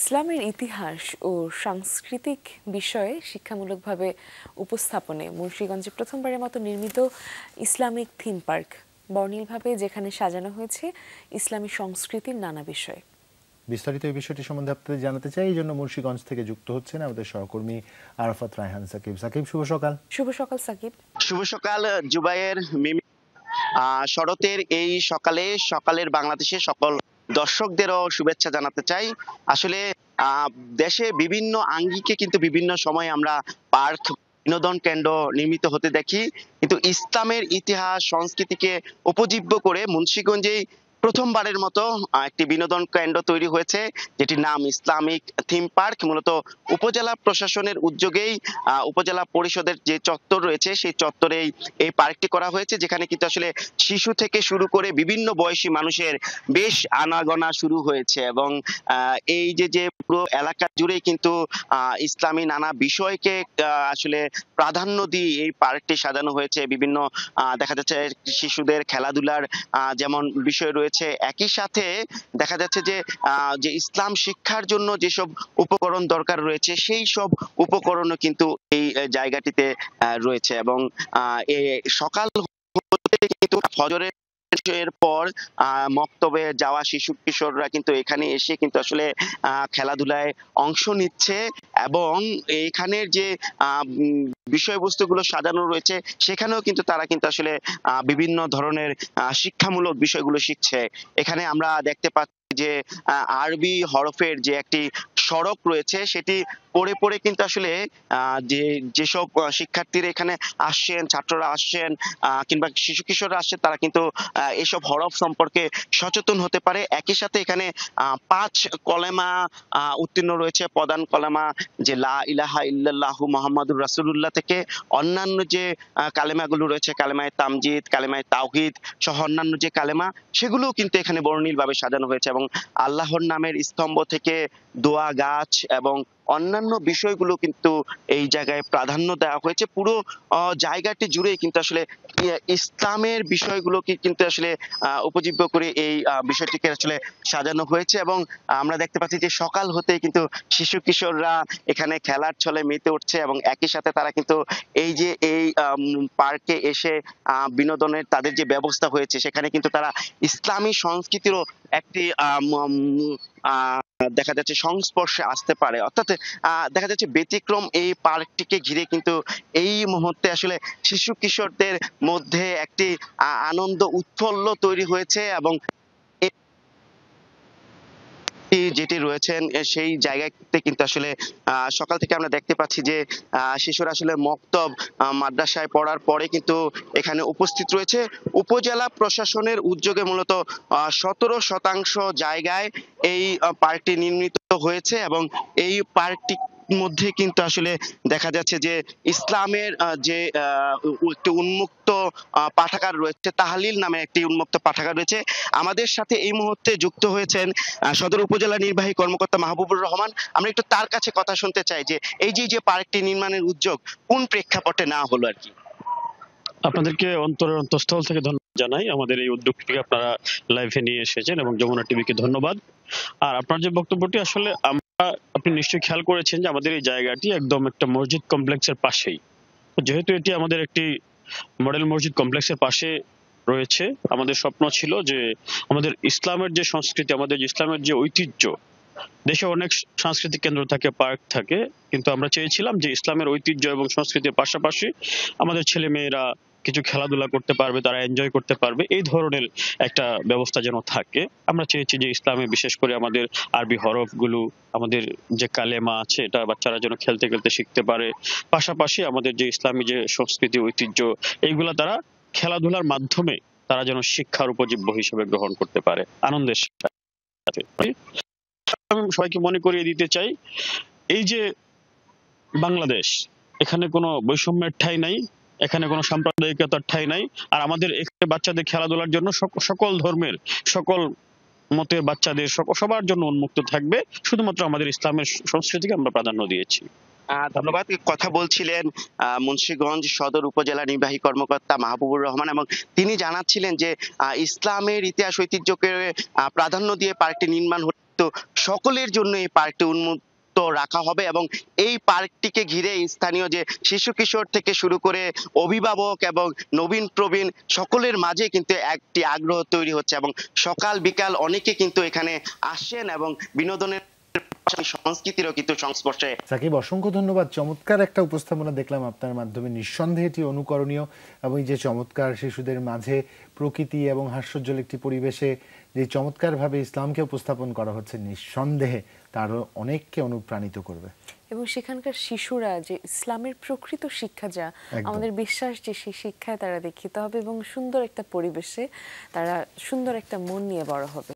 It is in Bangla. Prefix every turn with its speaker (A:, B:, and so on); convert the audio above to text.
A: ইসলামের ইতিহাস ও সাংস্কৃতিক বিষয়ে শিক্ষামূলকভাবে উপস্থাপনে মুন্সিগঞ্জে প্রথমবারের মতো নির্মিত ইসলামিক থিম পার্ক বর্ণিলভাবে যেখানে সাজানো হয়েছে ইসলামী সংস্কৃতির নানা বিষয়।
B: বিস্তারিত এই বিষয়টি সম্বন্ধে আপনাদের জানাতে চাই, এই জন্য মুন্সিগঞ্জ থেকে যুক্ত হচ্ছেন আমাদের সহকর্মী আরাফাত রায়হান সাকিব। সাকিব, শুভ সকাল।
A: শুভ সকাল সাকিব।
C: শুভ সকাল জুবায়ের, মিমি। শরতের এই সকালের বাংলাদেশের সকল দর্শকদেরও শুভেচ্ছা জানাতে চাই। আসলে দেশে বিভিন্ন আঙ্গিকে কিন্তু বিভিন্ন সময় আমরা পার্ক, বিনোদন কেন্দ্র নির্মিত হতে দেখি, কিন্তু ইসলামের ইতিহাস সংস্কৃতিকে উপজীব্য করে মুন্সিগঞ্জেই প্রথমবারের মতো একটি বিনোদন কেন্দ্র তৈরি হয়েছে, যেটির নাম ইসলামিক থিম পার্ক। মূলত উপজেলা প্রশাসনের উদ্যোগেই উপজেলা পরিষদের যে চত্বর রয়েছে সেই চত্বরেই এই পার্কটি করা হয়েছে, যেখানে কিন্তু আসলে শিশু থেকে শুরু করে বিভিন্ন বয়সী মানুষের বেশ আনাগোনা শুরু হয়েছে। এবং এই যে পুরো এলাকা জুড়েই কিন্তু ইসলামী নানা বিষয়কে আসলে প্রাধান্য দিয়ে এই পার্কটি সাজানো হয়েছে। বিভিন্ন দেখা যাচ্ছে শিশুদের খেলাধুলার যেমন বিষয় রয়েছে, একই সাথে দেখা যাচ্ছে যে ইসলাম শিক্ষার জন্য যেসব উপকরণ দরকার রয়েছে সেই সব উপকরণও কিন্তু এই জায়গাটিতে রয়েছে। এবং সকাল হতে কিন্তু ফজরের পর মক্তবে যাওয়া শিশু কিশোররা কিন্তু এখানে এসে কিন্তু আসলে খেলাধুলায় অংশ নিচ্ছে, এবং এখানের যে বিষয়বস্তুগুলো সাজানো রয়েছে সেখানেও কিন্তু তারা কিন্তু আসলে বিভিন্ন ধরনের শিক্ষামূলক বিষয়গুলো শিখছে। এখানে আমরা দেখতে পাচ্ছি যে আরবি হরফের যে একটি সড়ক রয়েছে সেটি পড়ে পড়ে কিন্তু আসলে যেসব শিক্ষার্থীরা এখানে আসছেন, ছাত্ররা আসছেন কিংবা শিশু কিশোররা আসছে, তারা কিন্তু এসব হরফ সম্পর্কে সচেতন হতে পারে। একই সাথে এখানে 5 কলেমা উত্তীর্ণ রয়েছে, প্রধান কলেমা যে লা ইলাহা ইল্লাল্লাহু মুহাম্মাদুর রাসূলুল্লাহ থেকে অন্যান্য যে কালেমাগুলো রয়েছে, কালেমায়ে তামজিদ, কালেমায়ে তাওহীদ সহ অন্যান্য যে কালেমা, সেগুলোও কিন্তু এখানে বর্ণিলভাবে সাজানো হয়েছে। এবং আল্লাহর নামের স্তম্ভ থেকে দোয়া গাছ এবং অন্যান্য বিষয়গুলো কিন্তু এই জায়গায় প্রাধান্য দেওয়া হয়েছে। পুরো জায়গাটি জুড়েই কিন্তু আসলে ইসলামের বিষয়গুলোকে কিন্তু আসলে উপজীব্য করে এই বিষয়টিকে আসলে সাজানো হয়েছে। এবং আমরা দেখতে পাচ্ছি যে সকাল হতেই কিন্তু শিশু কিশোররা এখানে খেলার ছলে মেতে উঠছে, এবং একই সাথে তারা কিন্তু এই পার্কে এসে বিনোদনের তাদের যে ব্যবস্থা হয়েছে সেখানে কিন্তু তারা ইসলামী সংস্কৃতিরও একটি দেখা যাচ্ছে সংস্পর্শে আসতে পারে। অর্থাৎ দেখা যাচ্ছে ব্যতিক্রম এই পার্কটিকে ঘিরে কিন্তু এই মুহূর্তে আসলে শিশু কিশোরদের মধ্যে একটি আনন্দ উৎফুল্ল তৈরি হয়েছে। এবং যেটি রয়েছেন সেই জায়গাতে কিন্তু আসলে সকাল থেকে আমরা দেখতে পাচ্ছি যে শিশুরা আসলে মক্তব মাদ্রাসায় পড়ার পরে কিন্তু এখানে উপস্থিত রয়েছে। উপজেলা প্রশাসনের উদ্যোগে মূলত 17% জায়গায় এই পার্কটি নির্মিত হয়েছে, এবং এই পার্কটি মধ্যে কিন্তু আসলে দেখা যাচ্ছে যে ইসলামের যে একটি উন্মুক্ত পাঠাগার রয়েছে, তাহলিল নামে একটি উন্মুক্ত পাঠাগার রয়েছে। আমাদের সাথে এই মুহূর্তে যুক্ত হয়েছেন সদর উপজেলা নির্বাহী কর্মকর্তা মাহবুবুর রহমান। আমরা একটু তার কাছে কথা শুনতে চাই যে এই যে পার্কটি নির্মাণের উদ্যোগ কোন প্রেক্ষাপটে না হলো আর কি।
D: আপনাদেরকে অন্তরের অন্তঃস্থল থেকে ধন্যবাদ জানাই, আমাদের এই উদ্যোগটিকে আপনারা লাইভে নিয়ে এসেছেন, এবং যমুনা টিভিকে ধন্যবাদ। আর আপনার যে বক্তব্যটি, আসলে আপনি নিশ্চয়ই খেয়াল করেছেন যে আমাদের এই জায়গাটি একদম একটা মসজিদ কমপ্লেক্সের পাশেই। যেহেতু এটি আমাদের একটি মডেল মসজিদ কমপ্লেক্সের পাশে রয়েছে, আমাদের স্বপ্ন ছিল যে আমাদের ইসলামের যে সংস্কৃতি, আমাদের ইসলামের যে ঐতিহ্য, দেশে অনেক সাংস্কৃতিক কেন্দ্র থাকে, পার্ক থাকে, কিন্তু আমরা চেয়েছিলাম যে ইসলামের ঐতিহ্য এবং সংস্কৃতির পাশাপাশি আমাদের ছেলে মেয়েরা কিছু খেলাধুলা করতে পারবে, তারা এনজয় করতে পারবে, এই ধরনের একটা ব্যবস্থা যেন থাকে। আমরা চেয়েছি যে ইসলামে বিশেষ করে আমাদের আরবি হরফগুলো, আমাদের যে কালেমা আছে, এটা বাচ্চারা যেন খেলতে খেলতে শিখতে পারে। পাশাপাশি আমাদের যে ইসলামী যে সংস্কৃতি ঐতিহ্য, এইগুলা তারা খেলাধুলার মাধ্যমে তারা যেন শিক্ষার উপজীব্য হিসেবে গ্রহণ করতে পারে আনন্দের সাথে। আমি সবাইকে মনে করিয়ে দিতে চাই, এই যে বাংলাদেশ, এখানে কোনো বৈষম্যের ঠাঁই নাই, এখানে কোনো সাম্প্রদায়িকতার ঠাঁই নাই। আর আমাদের এখানে বাচ্চাদের খেলাধুলার জন্য সকল ধর্মের, সকল মতের বাচ্চাদের সবার জন্য উন্মুক্ত থাকবে। শুধুমাত্র আমাদের ইসলামের সংস্কৃতিকে আমরা প্রাধান্য দিয়েছি।
C: ধন্যবাদ। কথা বলছিলেন মুন্সিগঞ্জ সদর উপজেলা নির্বাহী কর্মকর্তা মাহবুবুর রহমান, এবং তিনি জানাচ্ছিলেন যে ইসলামের ইতিহাস ঐতিহ্যকে প্রাধান্য দিয়ে পার্কটি নির্মাণ তো সকলের জন্য এই পার্কটি উন্মুক্ত রাখা হবে এবং এই পার্কটিকে ঘিরে স্থানীয় যে শিশু কিশোর থেকে শুরু করে অভিভাবক এবং নবীন প্রবীণ সকলের মাঝে কিন্তু একটি আগ্রহ তৈরি হচ্ছে এবং সকাল বিকাল অনেকে কিন্তু এখানে আসেন এবং বিনোদনের সংস্কৃতিরও কিন্তু সংস্পর্শে।
B: সাকিব, অসংখ্য ধন্যবাদ। চমৎকার একটা উপস্থাপনা দেখলাম আপনার মাধ্যমে, নিঃসন্দেহে এটি অনুকরণীয় এবং এই যে চমৎকার শিশুদের মাঝে প্রকৃতি এবং হাস্যোজ্জ্বল একটি পরিবেশে যে চমৎকারভাবে ইসলামকে উপস্থাপন করা হচ্ছে, নিঃসন্দেহে তারও অনেককে অনুপ্রাণিত করবে।
A: এবং সেখানকার শিশুরা যে ইসলামের প্রকৃত শিক্ষা যা
B: একদম।
A: আমাদের বিশ্বাস যে সেই শিক্ষায় তারা দীক্ষিত হবে এবং সুন্দর একটা পরিবেশে তারা সুন্দর একটা মন নিয়ে বড় হবে।